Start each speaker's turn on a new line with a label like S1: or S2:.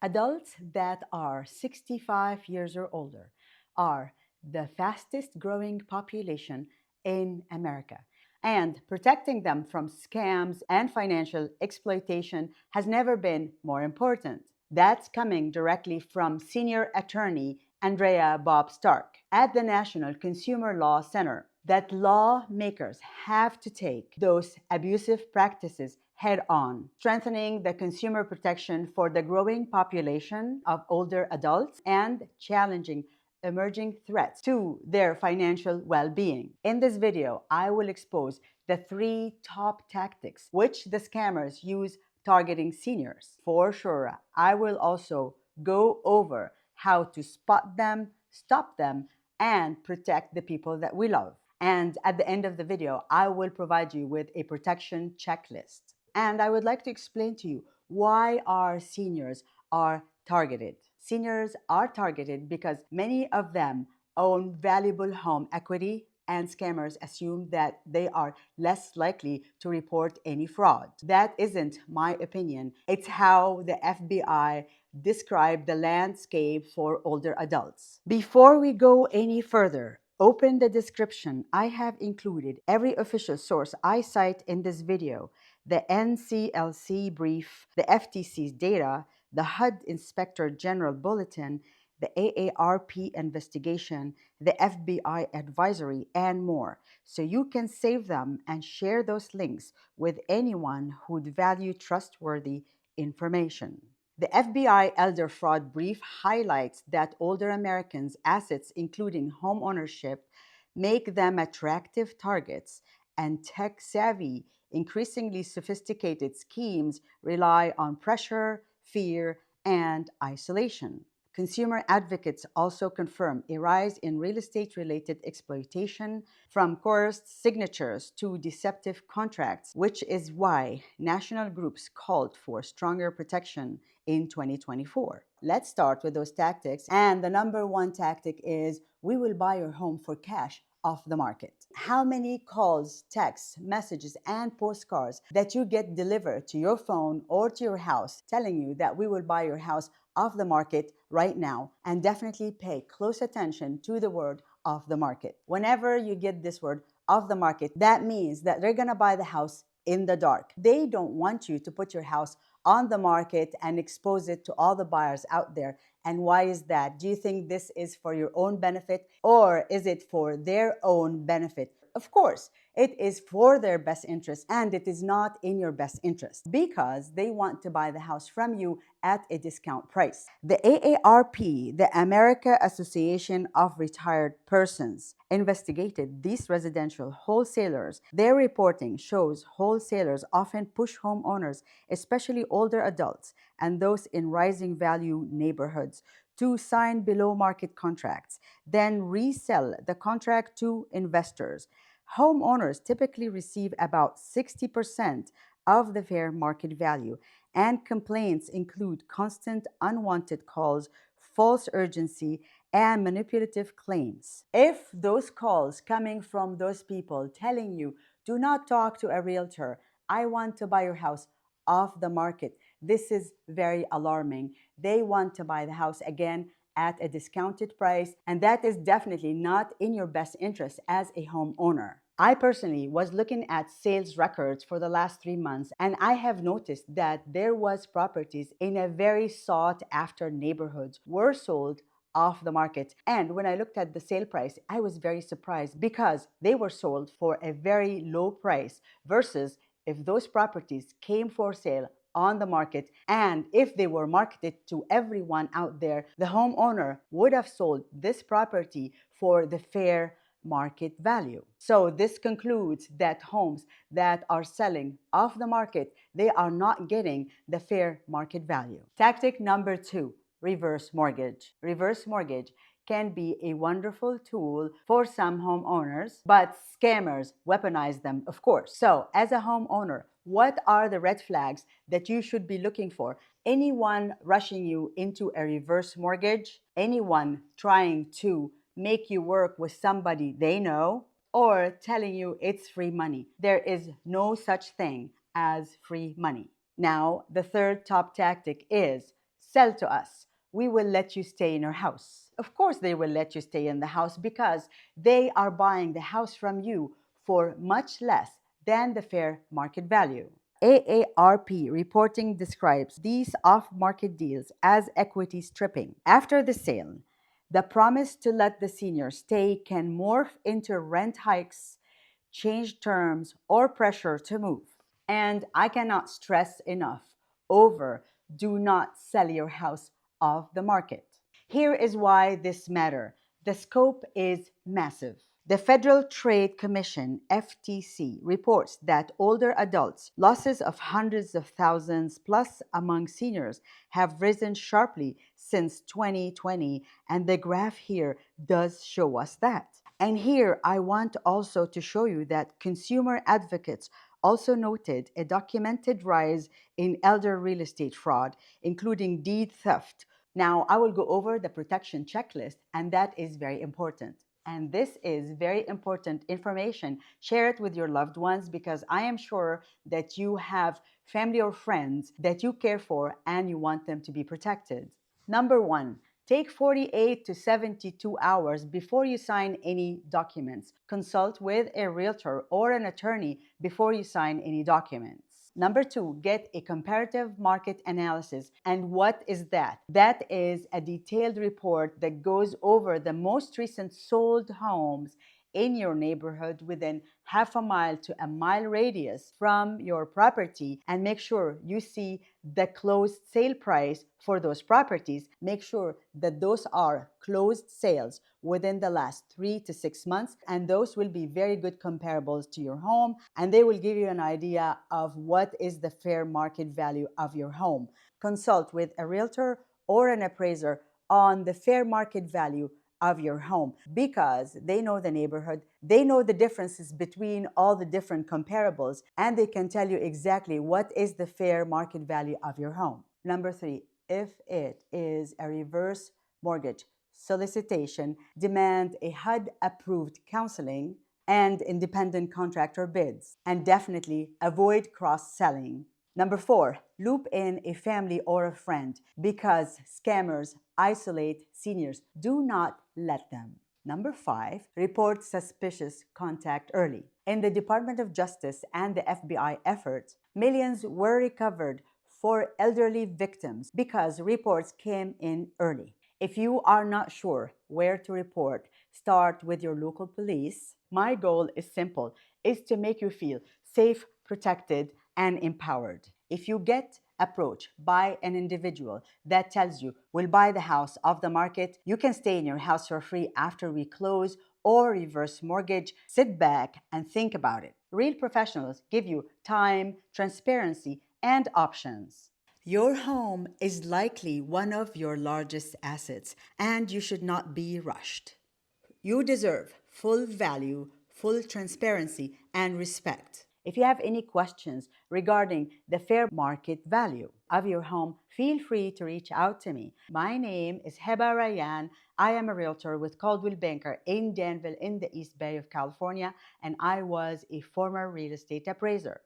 S1: Adults that are 65 years or older are the fastest growing population in America. And protecting them from scams and financial exploitation has never been more important. That's coming directly from senior attorney Andrea Bob Stark at the National Consumer Law Center. That lawmakers have to take those abusive practices head on, strengthening the consumer protection for the growing population of older adults and challenging emerging threats to their financial well-being. In this video, I will expose the 3 top tactics which the scammers use targeting seniors. For sure, I will also go over how to spot them, stop them, and protect the people that we love. And at the end of the video, I will provide you with a protection checklist. And I would like to explain to you why our seniors are targeted. Seniors are targeted because many of them own valuable home equity, and scammers assume that they are less likely to report any fraud. That isn't my opinion. It's how the FBI described the landscape for older adults. Before we go any further, open the description. I have included every official source I cite in this video: the NCLC brief, the FTC's data, the HUD Inspector General Bulletin, the AARP investigation, the FBI advisory, and more. So you can save them and share those links with anyone who'd value trustworthy information. The FBI Elder Fraud Brief highlights that older Americans' assets, including home ownership, make them attractive targets, and tech-savvy, increasingly sophisticated schemes rely on pressure, fear, and isolation. Consumer advocates also confirm a rise in real estate-related exploitation, from coerced signatures to deceptive contracts, which is why national groups called for stronger protection in 2024. Let's start with those tactics. And the number one tactic is, we will buy your home for cash off the market. How many calls, texts, messages, and postcards that you get delivered to your phone or to your house telling you that we will buy your house off the market right now? And definitely pay close attention to the word off the market. Whenever you get this word off the market, that means that they're gonna buy the house in the dark. They don't want you to put your house on the market and expose it to all the buyers out there. And why is that? Do you think this is for your own benefit, or is it for their own benefit? Of course, it is for their best interest, and it is not in your best interest because they want to buy the house from you at a discount price. The AARP, the American Association of Retired Persons, investigated these residential wholesalers. Their reporting shows wholesalers often push homeowners, especially older adults and those in rising value neighborhoods, to sign below market contracts, then resell the contract to investors. Homeowners typically receive about 60% of the fair market value, and complaints include constant unwanted calls, false urgency, and manipulative claims. If those calls coming from those people telling you, do not talk to a realtor, I want to buy your house off the market, this is very alarming. They want to buy the house again at a discounted price, and that is definitely not in your best interest as a homeowner. I personally was looking at sales records for the last 3 months, and I have noticed that there was properties in a very sought after neighborhoods were sold off the market. And when I looked at the sale price, I was very surprised because they were sold for a very low price, versus if those properties came for sale on the market, and if they were marketed to everyone out there, the homeowner would have sold this property for the fair market value. So this concludes that homes that are selling off the market, they are not getting the fair market value. Tactic number 2, reverse mortgage. Reverse mortgage can be a wonderful tool for some homeowners, but scammers weaponize them, of course. So as a homeowner, what are the red flags that you should be looking for? Anyone rushing you into a reverse mortgage? Anyone trying to make you work with somebody they know, or telling you it's free money? There is no such thing as free money. Now, the third top tactic is sell to us. We will let you stay in our house. Of course, they will let you stay in the house because they are buying the house from you for much less than the fair market value. AARP reporting describes these off market deals as equity stripping. After the sale, the promise to let the senior stay can morph into rent hikes, change terms, or pressure to move. And I cannot stress enough over do not sell your house off the market. Here is why this matters. The scope is massive. The Federal Trade Commission, FTC, reports that older adults' losses of hundreds of thousands plus among seniors have risen sharply since 2020, and the graph here does show us that. And here I want also to show you that consumer advocates also noted a documented rise in elder real estate fraud, including deed theft. Now, I will go over the protection checklist, and that is very important. And this is very important information. Share it with your loved ones because I am sure that you have family or friends that you care for and you want them to be protected. Number one, take 48 to 72 hours before you sign any documents. Consult with a realtor or an attorney before you sign any documents. Number two, get a comparative market analysis. And what is that? That is a detailed report that goes over the most recent sold homes in your neighborhood within half a mile to a mile radius from your property, and make sure you see the closed sale price for those properties. Make sure that those are closed sales within the last 3 to 6 months, and those will be very good comparables to your home, and they will give you an idea of what is the fair market value of your home. Consult with a realtor or an appraiser on the fair market value of your home because they know the neighborhood, they know the differences between all the different comparables, and they can tell you exactly what is the fair market value of your home. Number three, if it is a reverse mortgage solicitation, demand a HUD approved counseling and independent contractor bids, and definitely avoid cross selling. Number four, loop in a family or a friend because scammers isolate seniors. Do not let them. Number five, report suspicious contact early. In the Department of Justice and the FBI efforts, millions were recovered for elderly victims because reports came in early. If you are not sure where to report, start with your local police. My goal is simple, is to make you feel safe, protected, and empowered. If you get approached by an individual that tells you we'll buy the house off the market, you can stay in your house for free after we close, or reverse mortgage, sit back and think about it. Real professionals give you time, transparency, and options. Your home is likely one of your largest assets, and you should not be rushed. You deserve full value, full transparency, and respect. If you have any questions regarding the fair market value of your home, feel free to reach out to me. My name is Heba Rayyan. I am a realtor with Coldwell Banker in Danville in the East Bay of California, and I was a former real estate appraiser.